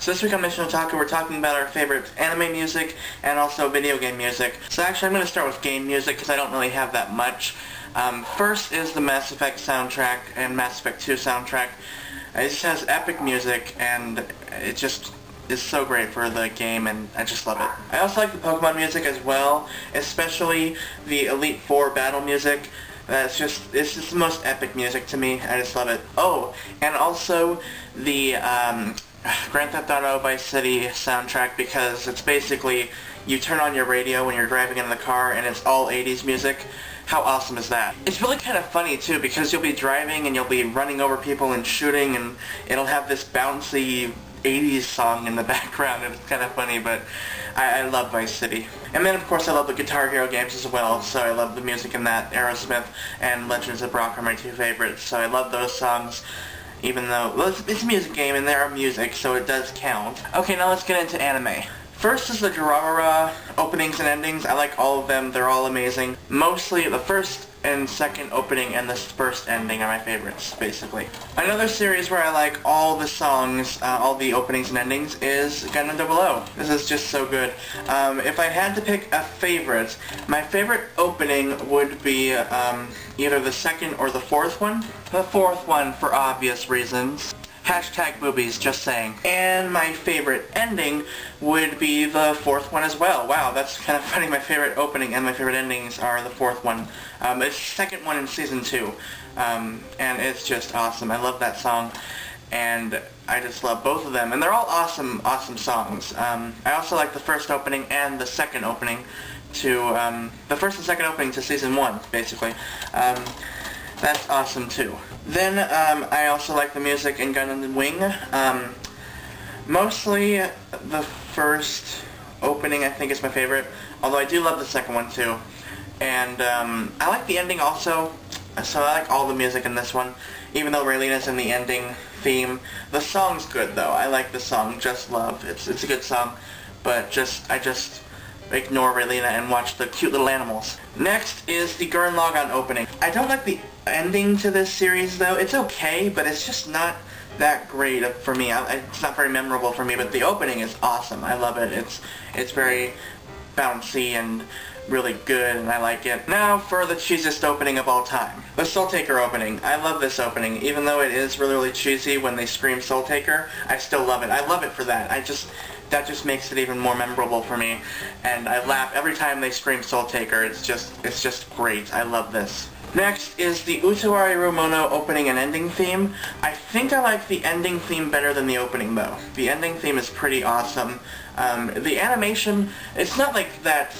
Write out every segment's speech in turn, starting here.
So this week on Mission Otaku, we're talking about our favorite anime music and also video game music. So actually I'm going to start with game music because I don't really have that much. First is the Mass Effect soundtrack and Mass Effect 2 soundtrack. It just has epic music and it just is so great for the game and I just love it. I also like the Pokemon music as well, especially the Elite Four battle music. It's just the most epic music to me. I just love it. Oh, and also the Grand Theft Auto Vice City soundtrack, because it's basically you turn on your radio when you're driving in the car and it's all 80s music. How awesome is that? It's really kind of funny too, because you'll be driving and you'll be running over people and shooting and it'll have this bouncy 80s song in the background. It's kind of funny, but I love Vice City. And then of course I love the Guitar Hero games as well, so I love the music in that. Aerosmith and Legends of Rock are my two favorites, so I love those songs. Even though, well, it's a music game and there are music, so it does count. Okay, now let's get into anime. First is the Durarara openings and endings. I like all of them. They're all amazing. Mostly the first and second opening and the first ending are my favorites, basically. Another series where I like all the songs, all the openings and endings, is Gundam 00. This is just so good. If I had to pick a favorite, my favorite opening would be either the second or the fourth one. The fourth one, for obvious reasons. Hashtag boobies, just saying. And my favorite ending would be the fourth one as well. Wow, that's kind of funny. My favorite opening and my favorite endings are the fourth one. It's the second one in Season 2. And it's just awesome. I love that song. And I just love both of them. And they're all awesome, awesome songs. I also like the first opening and the second opening to, the first and second opening to Season 1, basically. That's awesome too. Then I also like the music in Gundam Wing. Mostly the first opening I think is my favorite, although I do love the second one too. And I like the ending also, so I like all the music in this one, even though Raylina's in the ending theme. The song's good though. I like the song, Just Love. It's a good song, but I just ignore Raylina and watch the cute little animals. Next is the Gurren Lagann opening. I don't like the ending to this series though. It's okay, but it's just not that great for me. It's not very memorable for me, but the opening is awesome. I love it. It's very bouncy and really good, and I like it. Now for the cheesiest opening of all time. The Soul Taker opening. I love this opening. Even though it is really, really cheesy when they scream Soul Taker, I still love it. I love it for that. That just makes it even more memorable for me, and I laugh every time they scream Soul Taker. It's just great. I love this. Next is the Utawari Mono opening and ending theme. I think I like the ending theme better than the opening though. The ending theme is pretty awesome. The animation, it's not like that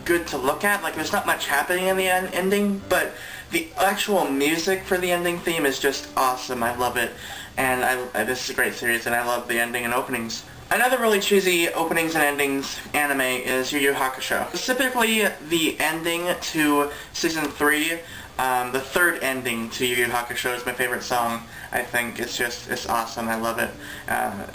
good to look at, like there's not much happening in the ending, but the actual music for the ending theme is just awesome. I love it, and this is a great series, and I love the ending and openings. Another really cheesy openings and endings anime is Yu Yu Hakusho. Specifically, the ending to Season 3, the third ending to Yu Yu Hakusho is my favorite song. I think it's awesome. I love it.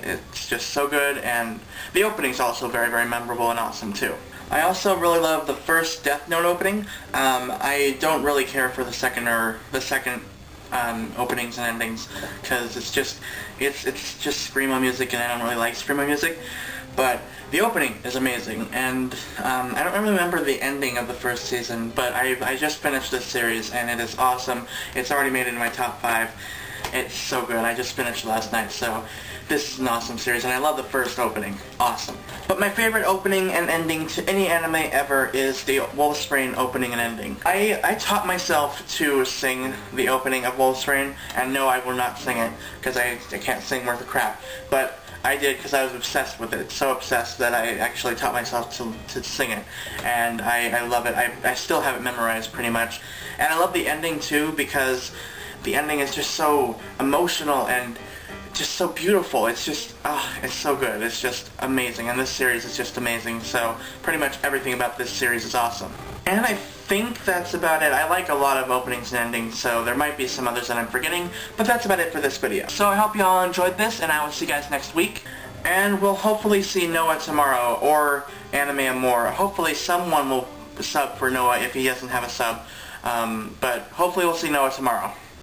It's just so good, and the opening's also very, very memorable and awesome too. I also really love the first Death Note opening. I don't really care for the second openings and endings, because it's just screamo music, and I don't really like screamo music, but the opening is amazing. And I don't really remember the ending of the first season, but I just finished this series and it is awesome. It's already made it in my top 5. It's so good. I just finished last night, so this is an awesome series, and I love the first opening. Awesome. But my favorite opening and ending to any anime ever is the Wolf's Rain opening and ending. I taught myself to sing the opening of Wolf's Rain, and no, I will not sing it, because I can't sing worth a crap. But I did because I was obsessed with it. So obsessed that I actually taught myself to sing it. And I love it. I still have it memorized pretty much. And I love the ending too, because the ending is just so emotional and just so beautiful. It's just, it's so good. It's just amazing. And this series is just amazing. So pretty much everything about this series is awesome. And I think that's about it. I like a lot of openings and endings, so there might be some others that I'm forgetting, but that's about it for this video. So I hope you all enjoyed this, and I will see you guys next week. And we'll hopefully see Noah tomorrow, or Anime Amore. Hopefully someone will sub for Noah if he doesn't have a sub. But hopefully we'll see Noah tomorrow.